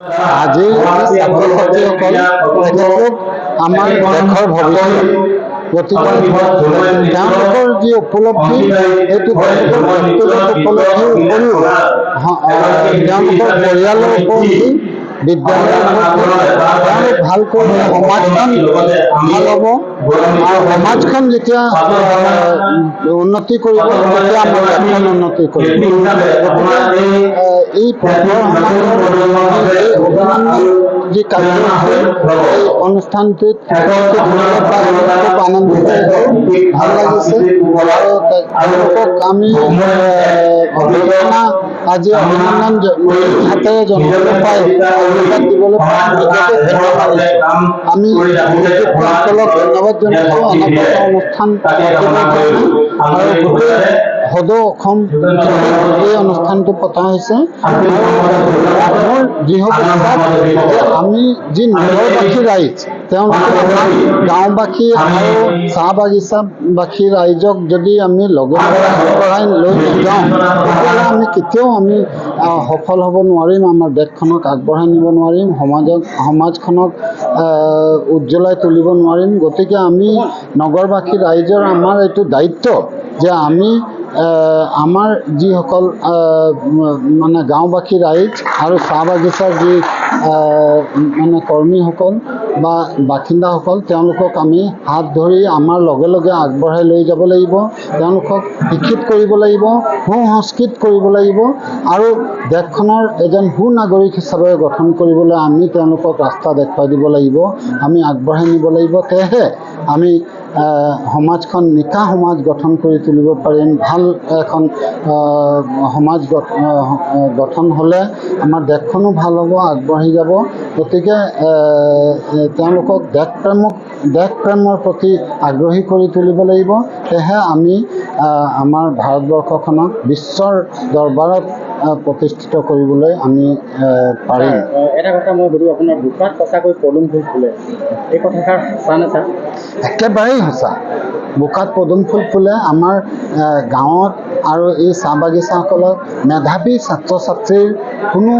আজি ছাত্ৰ ছাত্ৰীসকল তেখেতলোক আমাৰ দেশৰ ভৱিষ্যত। গতিকে তেওঁলোকৰ যি উপলব্ধি সেইটো তেওঁলোকৰ ব্যক্তিগত উপলব্ধিৰ উপৰিও তেওঁলোকৰ পৰিয়ালৰ উপলব্ধি, বিদ্যালয়ৰ তেওঁলোক ভাল কৰিলে সমাজখন ভাল হ'ব, আৰু সমাজখন যেতিয়া উন্নতি কৰিব তেতিয়া আমাৰ দেশখন উন্নতি কৰিব। গতিকে এই পথৰ সমাজৰ এই অভিনন্দন যি কাৰ্যসূচী, এই অনুষ্ঠানটিত উপস্থিত হ'বলৈ পাই খুব আনন্দিত হৈছোঁ, ভাল লাগিছে। আৰু তেওঁলোকক আমি অভিনন্দন আজি অভিনন্দন হাতেৰে জনাবলৈ পাই আশীৰ্বাদ দিবলৈ পাই নিজকে ধন্য মানিছোঁ। আমি সকলক ধন্যবাদ জনাইছোঁ অনাগত অনুষ্ঠান পাতিবৰ কাৰণে, আৰু গোটেই সদৌ অসম এই অনুষ্ঠানটো পতা হৈছে। আৰু মোৰ দৃঢ় বিশ্বাস যে আমি যি নগৰবাসী ৰাইজ, তেওঁলোকে আমাৰ গাঁওবাসী আৰু চাহ বাগিচাবাসী ৰাইজক যদি আমি লগে আগবঢ়াই লৈ নাযাওঁ, তেতিয়াহ'লে আমি কেতিয়াও সফল হ'ব নোৱাৰিম, আমাৰ দেশখনক আগবঢ়াই নিব নোৱাৰিম, সমাজখনক উজ্জ্বলাই তুলিব নোৱাৰিম। গতিকে আমি নগৰবাসী ৰাইজৰ আমাৰ এইটো দায়িত্ব যে আমি আমাৰ যিসকল মানে গাঁওবাসী ৰাইজ আৰু চাহ বাগিচাৰ যি মানে কৰ্মীসকল বা বাসিন্দাসকল, তেওঁলোকক আমি হাত ধৰি আমাৰ লগে লগে আগবঢ়াই লৈ যাব লাগিব, তেওঁলোকক শিক্ষিত কৰিব লাগিব, সুসংস্কৃত কৰিব লাগিব, আৰু দেশখনৰ এজন সুনাগৰিক হিচাপে গঠন কৰিবলৈ আমি তেওঁলোকক ৰাস্তা দেখুৱাই দিব লাগিব, আমি আগবঢ়াই নিব লাগিব। তেহে আমি সমাজখন নিকা সমাজ গঠন কৰি তুলিব পাৰিম। ভাল এখন সমাজ গঠন হ'লে আমাৰ দেশখনো ভাল হ'ব, আগবাঢ়ি যাব। গতিকে তেওঁলোকক দেশ প্ৰেমৰ প্ৰতি আগ্ৰহী কৰি তুলিব লাগিব, তেহে আমি আমাৰ ভাৰতবৰ্ষখনক বিশ্বৰ দৰবাৰত প্ৰতিষ্ঠিত কৰিবলৈ আমি পাৰিম। এটা কথা মই সুধোঁ, আপোনাৰ বোকাত সঁচাকৈ পদুম ফুল ফুলে, এই কথাষাৰ সঁচা নে? একেবাৰেই সঁচা। বোকাত পদুম ফুল ফুলে। আমাৰ গাঁৱত আৰু এই চাহ বাগিচাসকলত মেধাৱী ছাত্ৰ ছাত্ৰীৰ কোনো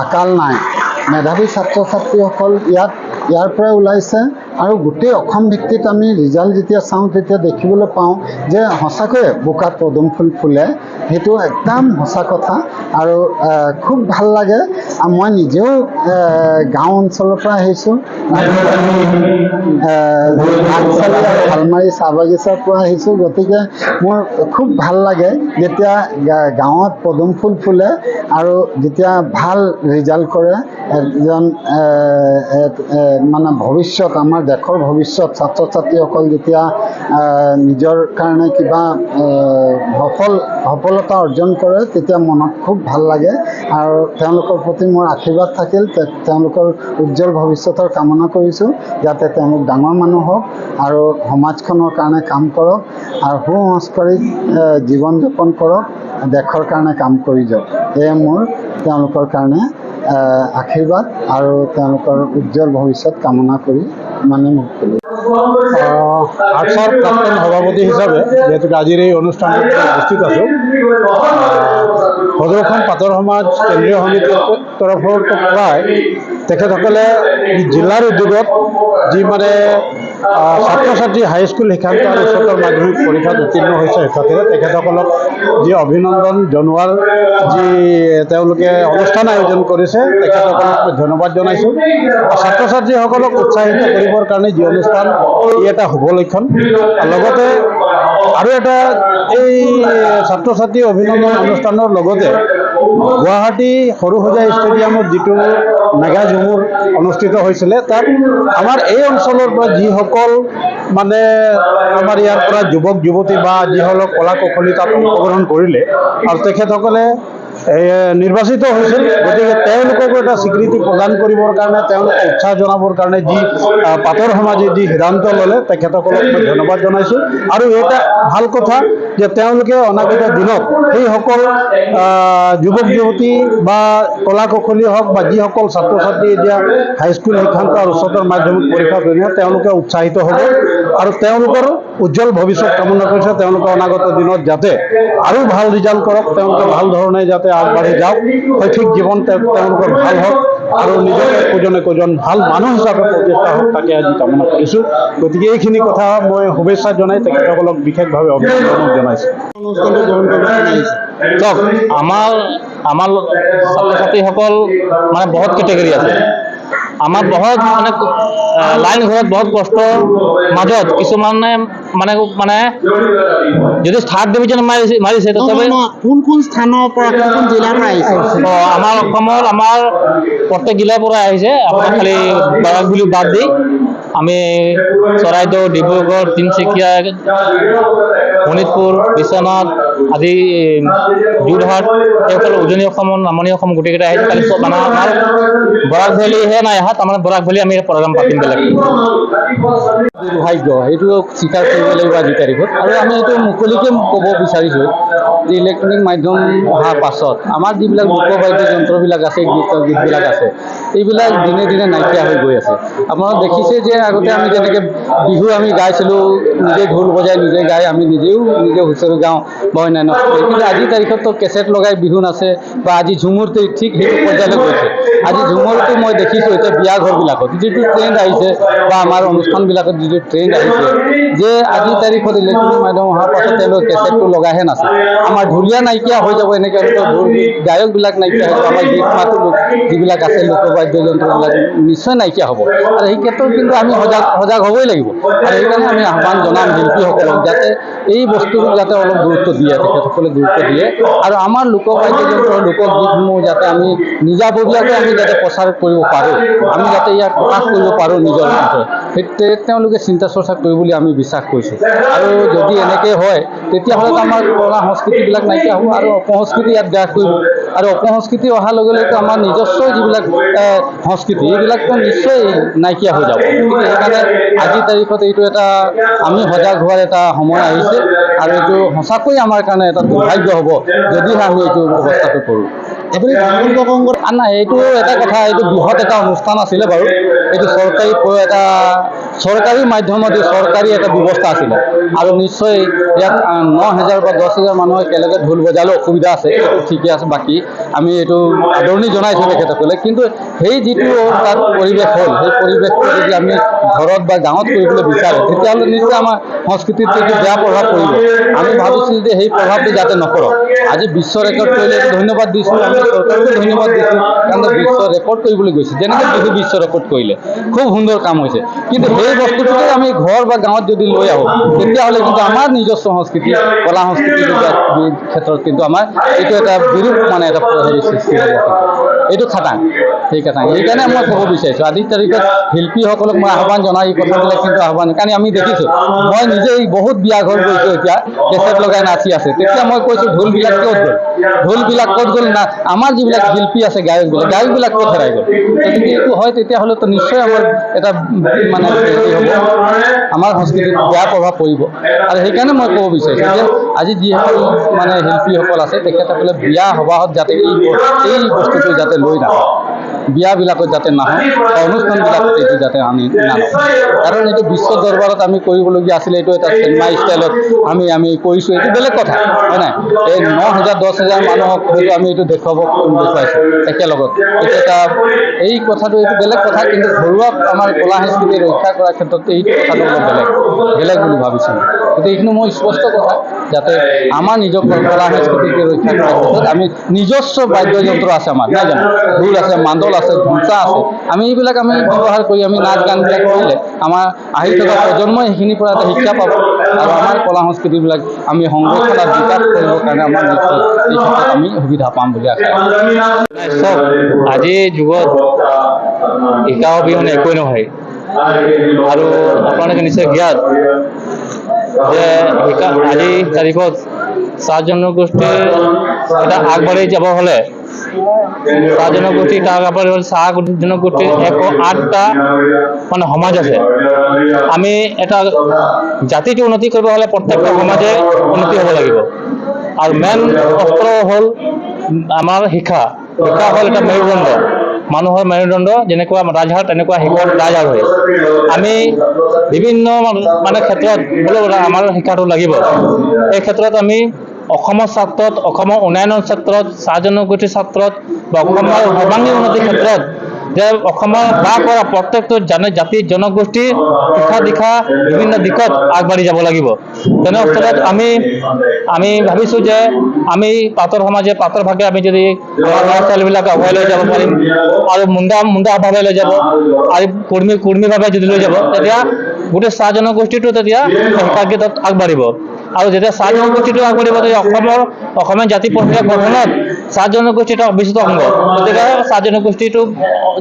আকাল নাই। মেধাৱী ছাত্ৰ ছাত্ৰীসকল ইয়াৰ পৰাই ওলাইছে, আৰু গোটেই অসম ভিত্তিত আমি ৰিজাল্ট যেতিয়া চাওঁ তেতিয়া দেখিবলৈ পাওঁ যে সঁচাকৈয়ে বোকাত পদুম ফুল ফুলে। সেইটো একদম সঁচা কথা, আৰু খুব ভাল লাগে। মই নিজেও গাঁও অঞ্চলৰ পৰা আহিছোঁ, নাকচালি আৰু শালমাৰী চাহ বাগিচাৰ পৰা আহিছোঁ। গতিকে মোৰ খুব ভাল লাগে যেতিয়া গাঁৱত পদুম ফুল ফুলে, আৰু যেতিয়া ভাল ৰিজাল্ট কৰে এজন মানে ভৱিষ্যত, আমাৰ দেশৰ ভৱিষ্যত ছাত্ৰ ছাত্ৰীসকল যেতিয়া নিজৰ কাৰণে কিবা সফলতা অৰ্জন কৰে, তেতিয়া মনত খুব ভাল লাগে। আৰু তেওঁলোকৰ প্ৰতি মোৰ আশীৰ্বাদ থাকিল, তেওঁলোকৰ উজ্জ্বল ভৱিষ্যতৰ কামনা কৰিছোঁ, যাতে তেওঁলোক ডাঙৰ মানুহ হওক আৰু সমাজখনৰ কাৰণে কাম কৰক, আৰু সুসংস্কাৰিক জীৱন যাপন কৰক, দেশৰ কাৰণে কাম কৰি যাওক। এয়ে মোৰ তেওঁলোকৰ কাৰণে আশীৰ্বাদ আৰু তেওঁলোকৰ উজ্জ্বল ভৱিষ্যত কামনা কৰি মানে মোক আৰ্টছৰ প্ৰাক্তন সভাপতি হিচাপে যিহেতুকে আজিৰ এই অনুষ্ঠানটোত উপস্থিত আছোঁ, সদৌ অসম পাটৰ সমাজ কেন্দ্ৰীয় সমিতিৰ তৰফৰ পৰাই তেখেতসকলে জিলাৰ উদ্যোগত যি মানে ছাত্ৰ ছাত্ৰী হাইস্কুল শিক্ষান্ত আৰু উচ্চতৰ মাধ্যমিক পৰীক্ষাত উত্তীৰ্ণ হৈছে শিক্ষাৰ্থীৰে, তেখেতসকলক যি অভিনন্দন জনোৱাৰ যি তেওঁলোকে অনুষ্ঠান আয়োজন কৰিছে, তেখেতসকলক ধন্যবাদ জনাইছোঁ। ছাত্ৰ ছাত্ৰীসকলক উৎসাহিত কৰিবৰ কাৰণে যি অনুষ্ঠান, ই এটা শুভ লক্ষণ। লগতে আৰু এটা এই ছাত্ৰ ছাত্ৰী অভিনন্দন অনুষ্ঠানৰ লগতে গুৱাহাটী সৰুসজাই ষ্টেডিয়ামত যিটো মেগা ঝুমুৰ অনুষ্ঠিত হৈছিলে, তাত আমাৰ এই অঞ্চলৰ পৰা যিসকল মানে আমাৰ ইয়াৰ পৰা যুৱক যুৱতী বা যিসকল কলা কৌশলী তাত অংশগ্ৰহণ কৰিলে আৰু তেখেতসকলে নিৰ্বাচিত হৈছিল। গতিকে তেওঁলোককো এটা স্বীকৃতি প্ৰদান কৰিবৰ কাৰণে, তেওঁলোকক উৎসাহ জনাবৰ কাৰণে যি পাটৰ সমাজে যি সিদ্ধান্ত ল'লে, তেখেতসকলক মই ধন্যবাদ জনাইছোঁ। আৰু এটা ভাল কথা যে তেওঁলোকে অনাগত দিনত সেইসকল যুৱক যুৱতী বা কলা কৌশলী হওক বা যিসকল ছাত্ৰ ছাত্ৰী এতিয়া হাইস্কুল শিক্ষান্ত আৰু উচ্চতৰ মাধ্যমিক পৰীক্ষা দিব, তেওঁলোকে উৎসাহিত হ'ব আৰু তেওঁলোকৰ উজ্জ্বল ভৱিষ্যত কামনা কৰিছে। তেওঁলোকে অনাগত দিনত যাতে আৰু ভাল ৰিজাল্ট কৰক, তেওঁলোকে ভাল ধৰণে যাতে আগবাঢ়ি যাওক, শৈক্ষিক জীৱন তেওঁলোকৰ ভাল হওক আৰু নিজকে একোজন ভাল মানুহ হিচাপে প্ৰতিষ্ঠা হওক, তাকে আজি কামনা কৰিছোঁ। গতিকে এইখিনি কথা মই শুভেচ্ছা জনাই তেখেতসকলক বিশেষভাৱে অভিনন্দন জনাইছোঁ। অনুষ্ঠানটো গ্ৰহণ কৰিব আহিছে। চাওক, আমাৰ ছাত্ৰ ছাত্ৰীসকল মানে বহুত কেটেগৰী আছে। আমাৰ বহুত লাইন ঘৰত বহুত কষ্টৰ মাজত কিছুমানে মানে যদি থাৰ্ড ডিভিজন মাৰিছে তথাপি কোন স্থানৰ পৰা কোন জিলাৰ পৰা আহিছে? আমাৰ অসমৰ প্ৰত্যেক জিলাৰ পৰা আহিছে। আপোনাৰ খালি বৰাক বুলি বাদ দি আমি চৰাইদেউ, ডিব্ৰুগড়, তিনিচুকীয়া, শোণিতপুৰ, বিশ্বনাথ আদি, যোৰহাট, এইসকল উজনি অসম, নামনি অসম গোটেইকেইটা আহিছে। খালি মানে আমাৰ বৰাক ভেলীহে নাই অহা। তাৰমানে বৰাক ভেলী আমি প্ৰগ্ৰাম পাতিম বেলেগ। দুৰ্ভাগ্য, সেইটো স্বীকাৰ কৰিব লাগিব আজিৰ তাৰিখত। আৰু আমি এইটো মুকলিকে ক'ব বিচাৰিছোঁ যে ইলেক্ট্ৰনিক মাধ্যম অহাৰ পাছত আমাৰ যিবিলাক লোকবাদ্য যন্ত্ৰবিলাক আছে, গীতবিলাক আছে, এইবিলাক দিনে দিনে নাইকিয়া হৈ গৈ আছে। আপোনালোকে দেখিছে যে আগতে আমি যেনেকৈ বিহু আমি গাইছিলোঁ, নিজে ঢোল বজাই নিজে গাই আমি নিজে হুঁচৰি গাওঁ বা অন্যান্য। কিন্তু আজিৰ তাৰিখততো কেছেট লগাই বিহু নাচে বা আজি ঝুমুৰটো ঠিক সেইটো পৰ্যায়লৈ গৈছে। আজি ঝুমুৰটো মই দেখিছোঁ এতিয়া বিয়া ঘৰবিলাকত যিটো ট্ৰেণ্ড আহিছে বা আমাৰ অনুষ্ঠানবিলাকত যিটো ট্ৰেণ্ড আহিছে যে আজিৰ তাৰিখত ইলেক্ট্ৰনিক মাধ্যম অহাৰ পাছত তেওঁলোকে কেছেটটো লগাইহে নাচে। আমাৰ ঢুলীয়া নাইকিয়া হৈ যাব, এনেকৈ গায়কবিলাক নাইকিয়া হৈ যাব। আমাৰ গীত মাতো যিবিলাক আছে লোকবাদ্য যন্ত্ৰবিলাক নিশ্চয় নাইকিয়া হ'ব। আৰু সেই ক্ষেত্ৰত কিন্তু আমি সজাগ হ'বই লাগিব। আৰু সেইকাৰণে আমি আহ্বান জনাম শিল্পীসকলক যাতে এই বস্তুবোৰ যাতে অলপ গুৰুত্ব দিয়ে, তেখেতসকলে গুৰুত্ব দিয়ে। আৰু আমাৰ লোকবাদ্য যন্ত্ৰ, লোকগীতসমূহ যাতে আমি নিজাববীয়াকৈ আমি যাতে প্ৰচাৰ কৰিব পাৰোঁ, আমি যাতে ইয়াক প্ৰকাশ কৰিব পাৰোঁ নিজৰ বিষয়ে, সেই তেওঁলোকে চিন্তা চৰ্চা কৰিব বুলি আমি বিশ্বাস কৰিছোঁ। আৰু যদি এনেকৈ হয় তেতিয়াহ'লে আমাৰ কলা সংস্কৃতিবিলাক নাইকিয়া হ'ব আৰু অপসংস্কৃতি ইয়াত গ্ৰাস কৰিব। আৰু অপসংস্কৃতি অহাৰ লগে লগে আমাৰ নিজস্ব যিবিলাক সংস্কৃতি এইবিলাকতো নিশ্চয় নাইকিয়া হৈ যাব। গতিকে সেইকাৰণে আজিৰ তাৰিখত এইটো এটা আমি সজাগ হোৱাৰ এটা সময় আহিছে। আৰু এইটো সঁচাকৈ আমাৰ কাৰণে এটা দুৰ্ভাগ্য হ'ব যদিহে আমি এইটো অৱস্থাটো কৰোঁ। আপুনি নাই, এইটো এটা কথা, এইটো বৃহৎ এটা অনুষ্ঠান আছিলে বাৰু। এইটো চৰকাৰী মাধ্যমত চৰকাৰী এটা ব্যৱস্থা আছিলে। আৰু নিশ্চয় ইয়াত 9,000 বা 10,000 মানুহ একেলগে ঢোল বজালেও অসুবিধা আছে, এইটো ঠিকে আছে। বাকী আমি এইটো আদৰণি জনাইছোঁ তেখেতসকলে। কিন্তু সেই যিটো তাত পৰিৱেশ হ'ল, সেই পৰিৱেশটো যদি আমি ঘৰত বা গাঁৱত কৰিবলৈ বিচাৰে তেতিয়াহ'লে নিশ্চয় আমাৰ সংস্কৃতিত এইটো বেয়া প্ৰভাৱ পৰিব। আমি ভাবিছোঁ যে সেই প্ৰভাৱটো যাতে নপৰক। আজি বিশ্ব ৰেকৰ্ড কৰিলে এইটো ধন্যবাদ দিছোঁ, আমি চৰকাৰকো ধন্যবাদ দিছোঁ, কাৰণ বিশ্ব ৰেকৰ্ড কৰিবলৈ গৈছে। যেনেকৈ বিহু বিশ্ব ৰেকৰ্ড কৰিলে খুব সুন্দৰ কাম হৈছে। কিন্তু সেই বস্তুটোকে আমি ঘৰ বা গাঁৱত যদি লৈ আহোঁ তেতিয়াহ'লে কিন্তু আমাৰ নিজস্ব সংস্কৃতি, কলা সংস্কৃতিৰ ক্ষেত্ৰত কিন্তু আমাৰ এইটো এটা বিৰূপ মানে এটা সৃষ্টি হ'ব। এইটো খাটাং। সেইকাৰণে মই ক'ব বিচাৰিছোঁ আজিৰ তাৰিখত শিল্পীসকলক মই আহ্বান জনাই এই কথাবিলাক কিন্তু আহ্বান, কাৰণ আমি দেখিছোঁ, মই নিজেই বহুত বিয়া ঘৰ গৈছোঁ, এতিয়া কেছেট লগাই নাচি আছে। তেতিয়া মই কৈছোঁ ঢোলবিলাক ক'ত গ'ল না, আমাৰ যিবিলাক শিল্পী আছে গায়কবিলাক ক'ত হেৰাই গ'ল। যদি এইটো হয় তেতিয়াহ'লেতো নিশ্চয় আমাৰ এটা মানে হেৰি হ'ব, আমাৰ সংস্কৃতিত বেয়া প্ৰভাৱ পৰিব। আৰু সেইকাৰণে মই ক'ব বিচাৰিছোঁ যে আজি যিসকল মানে শিল্পীসকল আছে তেখেতসকলে বিয়া সবাহত যাতে এই বস্তুটো যাতে লৈ নাহক, বিয়াবিলাকত যাতে নাহক বা অনুষ্ঠানবিলাকত এইটো যাতে আমি নানক। কাৰণ এইটো বিশ্ব দৰবাৰত আমি কৰিবলগীয়া আছিলে। এইটো এটা চেন্নাই ষ্টাইলত আমি কৰিছোঁ, এইটো বেলেগ কথা, হয় নাই? এই 9,000 10,000 মানুহক হয়তো আমি এইটো দেখুৱাইছোঁ একেলগত। এইটো এটা এই কথাটো এইটো বেলেগ কথা। কিন্তু ঘৰুৱা আমাৰ কলা সংস্কৃতি ৰক্ষা কৰাৰ ক্ষেত্ৰত এই কথাটো অলপ বেলেগ বুলি ভাবিছোঁ। গতিকে এইখিনি মোৰ স্পষ্ট কথা, যাতে আমাৰ নিজৰ কলা সংস্কৃতিকে ৰক্ষা কৰাৰ ক্ষেত্ৰত আমি নিজস্ব বাদ্যযন্ত্ৰ আছে আমাৰ, নাই জানো? ঢোল আছে, মাদল আছে, ধোঁচা আছে। আমি এইবিলাক আমি ব্যৱহাৰ কৰি আমি নাচ গানবিলাক কৰিলে আমাৰ আহি থকা প্ৰজন্মই সেইখিনিৰ পৰা এটা শিক্ষা পাব। আৰু আমাৰ কলা সংস্কৃতিবিলাক আমি সংৰক্ষণ আৰু বিকাশ কৰিবৰ কাৰণে আমাৰ নিশ্চয় এই ক্ষেত্ৰত আমি সুবিধা পাম বুলি আশা কৰোঁ। চব আজিৰ যুগত শিকা অবিহনে একোৱেই নহয়। আৰু আপোনালোকে নিশ্চয় জ্ঞাত যে আজিৰ তাৰিখত চাহ জনগোষ্ঠীৰ এটা আগবাঢ়ি যাব হ'লে চাহ জনগোষ্ঠীৰ জনগোষ্ঠীৰ 108টা মানে সমাজ আছে। আমি এটা জাতিটো উন্নতি কৰিব হ'লে প্ৰত্যেকটা সমাজে উন্নতি হ'ব লাগিব। আৰু মেইন অস্ত্ৰ হ'ল আমাৰ শিক্ষা হ'ল এটা মেৰুদণ্ড, মানুহৰ মেৰুদণ্ড। যেনেকুৱা ৰাজহাড় তেনেকুৱা শিক্ষাত ৰাজহাড় হয়। আমি বিভিন্ন মানে ক্ষেত্ৰত আমাৰ শিক্ষাটো লাগিব। এই ক্ষেত্ৰত আমি অসমৰ ছাত্ৰত, অসমৰ উন্নয়নৰ ক্ষেত্ৰত, চাহ জনগোষ্ঠীৰ ক্ষেত্ৰত বা অসমৰ সৰ্বাংগীন উন্নতিৰ ক্ষেত্ৰত যে অসমৰ বাস কৰা প্ৰত্যেকটো জাতি জনগোষ্ঠীৰ শিক্ষা দীক্ষা বিভিন্ন দিশত আগবাঢ়ি যাব লাগিব। তেনেস্থলত আমি ভাবিছোঁ যে আমি পাটৰ সমাজে পাটৰ ভাগে আমি যদি আমাৰ ল'ৰা ছোৱালীবিলাক আগুৱাই লৈ যাব পাৰিম আৰু মুণ্ডাভাৱে লৈ যাব আৰু কুৰ্মীভাৱে যদি লৈ যাব, তেতিয়া গোটেই চাহ জনগোষ্ঠীটো তেতিয়া শিক্ষাৰ ক্ষেত্ৰত আগবাঢ়িব। আৰু যেতিয়া চাহ জনগোষ্ঠীটো আগবাঢ়িব, তেতিয়া অসমীয়া জাতি প্ৰক্ৰিয়া গঠনত চাহ জনগোষ্ঠী এটা অবিচ্ছেদ্য অংগ। গতিকে চাহ জনগোষ্ঠীটো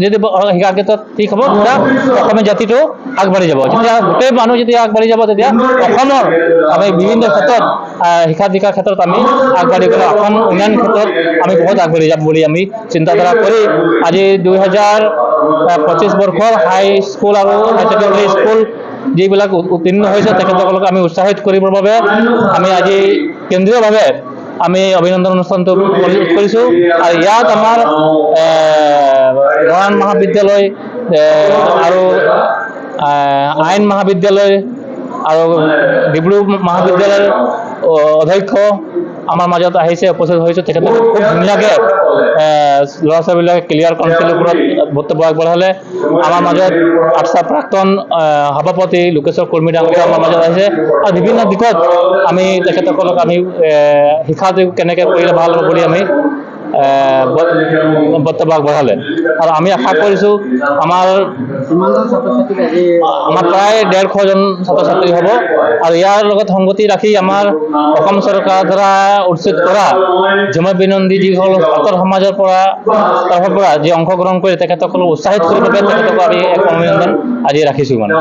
যদি শিক্ষাৰ ক্ষেত্ৰত ঠিক হ'ব, তেতিয়া অসমীয়া জাতিটো আগবাঢ়ি যাব। যেতিয়া গোটেই মানুহ যেতিয়া আগবাঢ়ি যাব, তেতিয়া অসমৰ আমি বিভিন্ন ক্ষেত্ৰত শিক্ষা দীক্ষাৰ ক্ষেত্ৰত আমি আগবাঢ়ি গ'লে অসম উন্নয়ন ক্ষেত্ৰত আমি বহুত আগবাঢ়ি যাম বুলি আমি চিন্তাধাৰা কৰি আজি 2025 বৰ্ষৰ হাইস্কুল আৰু হাই ছেকেণ্ডেৰী স্কুল যিবিলাক উত্তীৰ্ণ হৈছে তেখেতসকলক আমি উৎসাহিত কৰিবৰ বাবে আমি আজি কেন্দ্ৰীয়ভাৱে আমি অভিনন্দন অনুষ্ঠানটো কৰিছোঁ। আৰু ইয়াত আমাৰ মৰাণ মহাবিদ্যালয় আৰু আইন মহাবিদ্যালয় আৰু ডিব্ৰু মহাবিদ্যালয়ৰ অধ্যক্ষ আমাৰ মাজত আহিছে, উপস্থিত হৈছে। তেখেতলোকে খুব ধুনীয়াকৈ ল'ৰা ছোৱালীবিলাকে ক্লিয়াৰ কাউন্সিলৰ ওপৰত বক্তব্য আগবঢ়ালে। আমাৰ মাজত আঠছা প্ৰাক্তন সভাপতি লোকেশ্বৰ কৰ্মী ডাঙৰীয়া আমাৰ মাজত আহিছে আৰু বিভিন্ন দিশত আমি তেখেতসকলক আমি শিক্ষাটো কেনেকৈ কৰিলে ভাল হ'ব বুলি আমি বক্তব্য আগবঢ়ালে। আৰু আমি আশা কৰিছোঁ আমাৰ প্ৰায় 150জন ছাত্ৰ ছাত্ৰী হ'ব। আৰু ইয়াৰ লগত সংগতি ৰাখি আমাৰ অসম চৰকাৰৰ দ্বাৰা উচিত কৰা ঝুমে বিনন্দী যিসকল পাটৰ সমাজৰ তৰফৰ পৰা যি অংশগ্ৰহণ কৰি তেখেতসকলক উৎসাহিত কৰিব বাবে তেখেতসকলক আমি এক অভিনন্দন আজি ৰাখিছোঁ মানে।